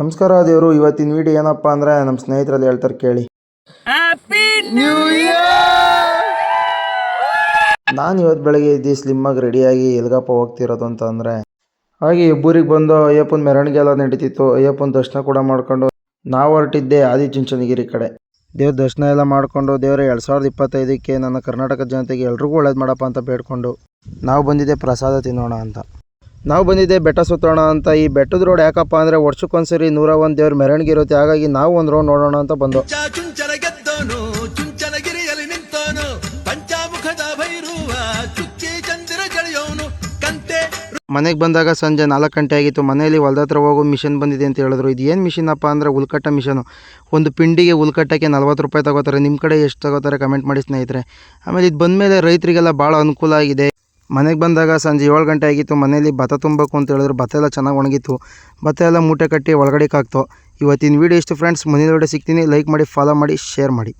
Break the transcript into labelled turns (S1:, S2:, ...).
S1: ನಮಸ್ಕಾರ ದೇವರು. ಇವತ್ತಿನ ವಿಡಿಯೋ ಏನಪ್ಪ ಅಂದರೆ ನಮ್ಮ ಸ್ನೇಹಿತರಲ್ಲಿ ಹೇಳ್ತಾರೆ ಕೇಳಿ. ನಾನು ಇವತ್ತು ಬೆಳಗ್ಗೆ ಇದ್ದು ಸ್ಲಿಮ್ಮಾಗಿ ರೆಡಿಯಾಗಿ ಎಲ್ಗಪ್ಪ ಹೋಗ್ತಿರೋದು ಅಂತ ಅಂದರೆ ಹಾಗೆ ಇಬ್ಬರಿಗೆ ಬಂದು ಅಯ್ಯಪ್ಪನ ಮೆರವಣಿಗೆ ಎಲ್ಲ ನಡೀತಿತ್ತು. ಅಯ್ಯಪ್ಪನ ದರ್ಶನ ಕೂಡ ಮಾಡಿಕೊಂಡು ನಾವು ಹೊರಟಿದ್ದೆ ಆದಿಚುಂಚನಗಿರಿ ಕಡೆ. ದೇವ್ರ ದರ್ಶನ ಎಲ್ಲ ಮಾಡಿಕೊಂಡು ದೇವರ 2025ಕ್ಕೆ ನನ್ನ ಕರ್ನಾಟಕ ಜನತೆಗೆ ಎಲ್ರಿಗೂ ಒಳ್ಳೇದು ಮಾಡಪ್ಪ ಅಂತ ಬೇಡ್ಕೊಂಡು ನಾವು ಬಂದಿದ್ದೆ ಪ್ರಸಾದ ತಿನ್ನೋಣ ಅಂತ. ನಾವು ಬಂದಿದ್ದೆ ಬೆಟ್ಟ ಸುತ್ತೋಣ ಅಂತ. ಈ ಬೆಟ್ಟದ ರೋಡ್ ಯಾಕಪ್ಪ ಅಂದರೆ ವರ್ಷಕ್ಕೊಂದ್ಸರಿ 101 ದೇವ್ರ ಮೆರವಣಿಗೆ ಇರುತ್ತೆ. ಹಾಗಾಗಿ ನಾವು ಒಂದು ರೌಂಡ್ ನೋಡೋಣ ಅಂತ ಬಂದು ಮನೆಗೆ ಬಂದಾಗ ಸಂಜೆ 4 ಗಂಟೆ ಆಗಿತ್ತು. ಮನೆಯಲ್ಲಿ ಹೊಲ್ದ ಹತ್ರ ಹೋಗೋ ಮಿಷನ್ ಬಂದಿದೆ ಅಂತ ಹೇಳಿದ್ರು. ಇದು ಏನು ಮಿಷಿನಪ್ಪ ಅಂದರೆ ಹುಲ್ಕಟ್ಟ ಮಿಷನು. ಒಂದು ಪಿಂಡಿಗೆ ಹುಲ್ಕಟ್ಟಕ್ಕೆ 40 ರೂಪಾಯಿ ತಗೋತಾರೆ. ನಿಮ್ಮ ಕಡೆ ಎಷ್ಟು ತಗೋತಾರೆ ಕಮೆಂಟ್ ಮಾಡಿ ಸ್ನೇಹಿತರೆ. ಆಮೇಲೆ ಇದು ಬಂದಮೇಲೆ ರೈತರಿಗೆಲ್ಲ ಭಾಳ ಅನುಕೂಲ ಆಗಿದೆ. ಮನೆಗೆ ಬಂದಾಗ ಸಂಜೆ 7 ಗಂಟೆ ಆಗಿತ್ತು. ಮನೇಲಿ ಭತ್ತ ತುಂಬಬೇಕು ಅಂತ ಹೇಳಿದ್ರು. ಭತ್ತ ಎಲ್ಲ ಚೆನ್ನಾಗಿ ಒಣಗಿತ್ತು. ಭತ್ತ ಎಲ್ಲ ಮೂಟೆ ಕಟ್ಟಿ ಒಳಗಡೆಗೆ ಹಾಕ್ತು. ಇವತ್ತಿನ ವೀಡಿಯೋ ಇಷ್ಟು ಫ್ರೆಂಡ್ಸ್. ಮುಂದಿನ ವೀಡಿಯೋ ಸಿಗ್ತೀನಿ. ಲೈಕ್ ಮಾಡಿ, ಫಾಲೋ ಮಾಡಿ, ಶೇರ್ ಮಾಡಿ.